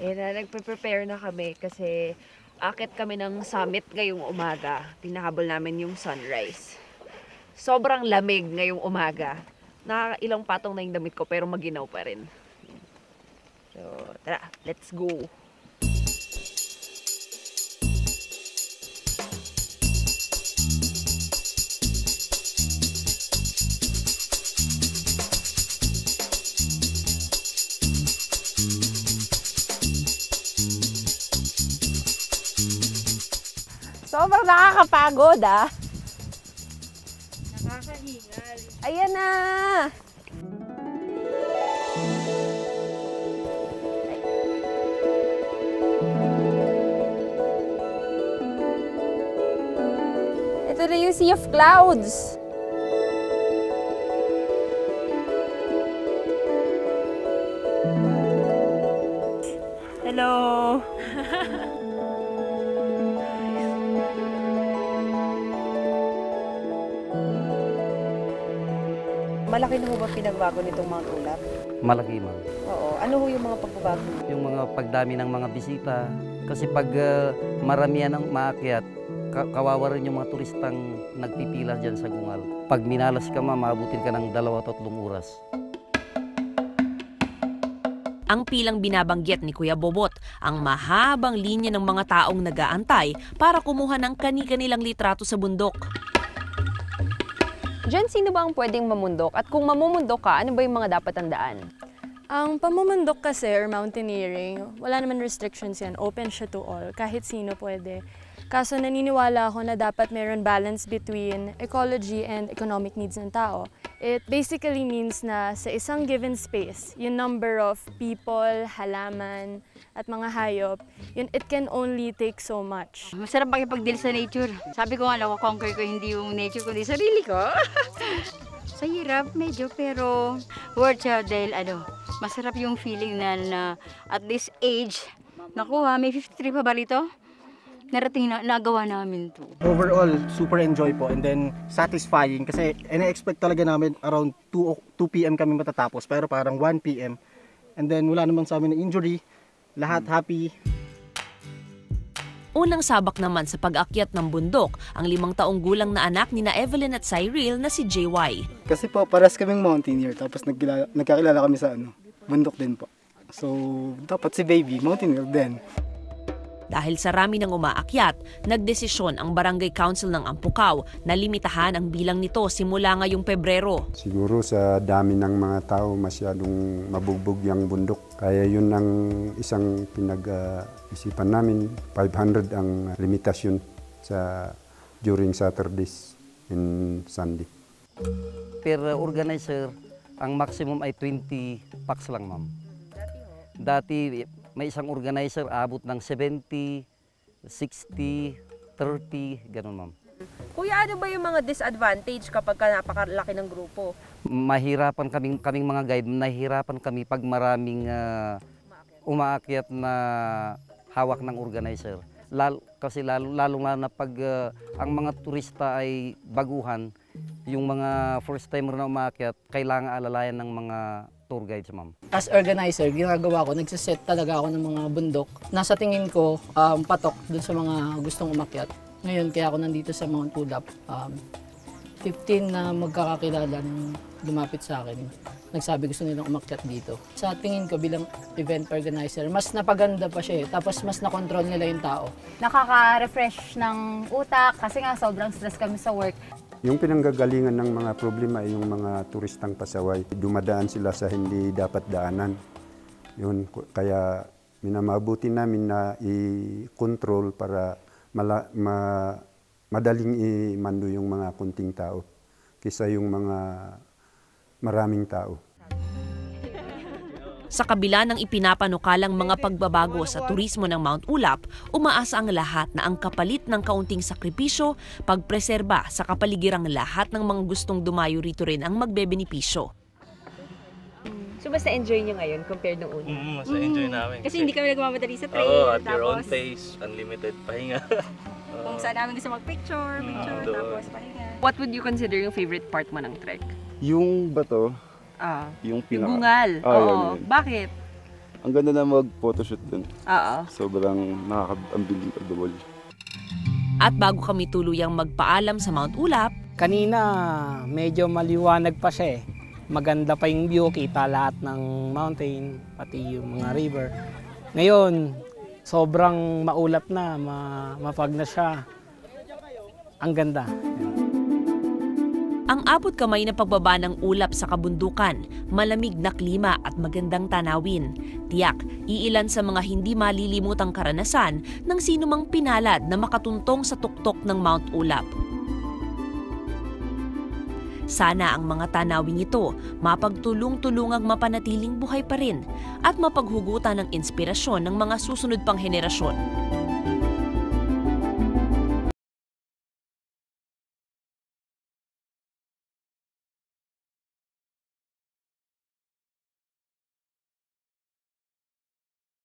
Ayan na, nagpe-prepare na kami kasi akit kami ng summit ngayong umaga. Tinahabol namin yung sunrise. Sobrang lamig ngayong umaga. Nakakailang patong na yung damit ko pero maginaw pa rin. So, tara, let's go! Sobrang nakakapagod Nakakahingal. Ayan na! Ito na yung Sea of Clouds. Hello! Malaki na ho ba pinagbago nitong Mount Ulap? Malaki, ma'am. Oo. Ano ho yung mga pagbabago? Yung mga pagdami ng mga bisita. Kasi pag maramihan ng maakyat, kawawa rin yung mga turistang nagpipila dyan sa Gungal. Pag minalas ka, ma'am, maabutin ka ng 2-3 oras. Ang pilang binabanggit ni Kuya Bobot, ang mahabang linya ng mga taong nag-aantay para kumuha ng kani-kanilang litrato sa bundok. Diyan, sino ba ang pwedeng mamundok? At kung mamumundok ka, ano ba yung mga dapat tandaan? Ang pamumundok kasi or mountaineering, wala naman restrictions yan. Open siya to all. Kahit sino pwede. Kaso naniniwala ako na dapat meron balance between ecology and economic needs ng tao. It basically means na sa isang given space, yung number of people, halaman, at mga hayop, yun, it can only take so much. Masarap makipag-deal sa nature. Sabi ko nga, nakukonquer ko hindi yung nature, kundi sarili ko. Sa hirap, medyo, pero worth siya dahil masarap yung feeling na at this age, nakuha, may 53 pa ba rito? Narating na, nagawa namin to. Overall, super enjoy po and then satisfying kasi ina-expect talaga namin around 2 p.m. kami matatapos pero parang 1 p.m. And then wala naman sa amin na injury, lahat happy. Unang sabak naman sa pag-akyat ng bundok ang 5 taong gulang na anak ni na Evelyn at Cyril na si JY. Kasi po, paras kaming mountaineer tapos nagkakilala kami sa bundok din po. So, dapat si baby, mountaineer din. Dahil sa rami ng umaakyat, nagdesisyon ang Barangay Council ng Ampucaw na limitahan ang bilang nito simula ngayong Pebrero. Siguro sa dami ng mga tao masyadong mabugbog yung bundok. Kaya yun ang isang pinag-isipan namin. 500 ang limitasyon during Saturdays and Sunday. Per organizer, ang maximum ay 20 packs lang, ma'am. Dati may isang organizer abot ng 70, 60, 30, ganun, ma'am. Kuya, ano ba yung mga disadvantage kapag napakalaki ng grupo? Mahirapan kaming mga guide, nahihirapan kami pag maraming umaakyat na hawak ng organizer. Kasi lalo na pag ang mga turista ay baguhan, yung mga first timer na umaakyat, kailangan alalayan ng mga tour guides, ma'am. As organizer, ginagawa ko, nagsiset talaga ako ng mga bundok. Nasa tingin ko, patok dun sa mga gustong umakyat. Ngayon, kaya ako nandito sa Mount Ulap. 15 na magkakakilala nang lumapit sa akin. Nagsabi gusto nilang umakyat dito. Sa tingin ko bilang event organizer, mas napaganda pa siya tapos mas nakontrol nila yung tao. Nakaka-refresh ng utak kasi nga sobrang stress kami sa work. Yung pinanggagalingan ng mga problema ay yung mga turistang pasaway. Dumadaan sila sa hindi dapat daanan. Yun, kaya minamabuti namin na i-control para madaling imando yung mga kunting tao kaysa yung mga maraming tao. Sa kabila ng ipinapanukalang mga pagbabago sa turismo ng Mount Ulap, umaasa ang lahat na ang kapalit ng kaunting sakripisyo, pagpreserba sa kapaligirang lahat ng mga gustong dumayo rito rin ang magbebenepisyo. So basta enjoy nyo ngayon compared nung una? Mas enjoy namin. Kasi hindi kami nagmamadali sa trail. Oo, at your own pace, unlimited pahinga. Kung saan namin gusto mag-picture, tapos pahinga. What would you consider yung favorite part mo ng trek? Yung bato, yung pinaka... Gungal. Oo. Yun. Bakit? Ang ganda na mag-photoshoot dun. Oo. Sobrang nakaka-unbelievable. At bago kami tuluyang magpaalam sa Mount Ulap, kanina medyo maliwanag pa siya eh. Maganda pa yung view, kita lahat ng mountain, pati yung mga river. Ngayon, sobrang maulap na, mapag na siya. Ang ganda. ang abot kamay na pagbaba ng ulap sa kabundukan, malamig na klima at magandang tanawin. Tiyak, iilan sa mga hindi malilimutang karanasan ng sinumang pinalad na makatuntong sa tuktok ng Mount Ulap. Sana ang mga tanawing ito mapagtulong-tulungang mapanatiling buhay pa rin at mapaghugutan ng inspirasyon ng mga susunod pang henerasyon.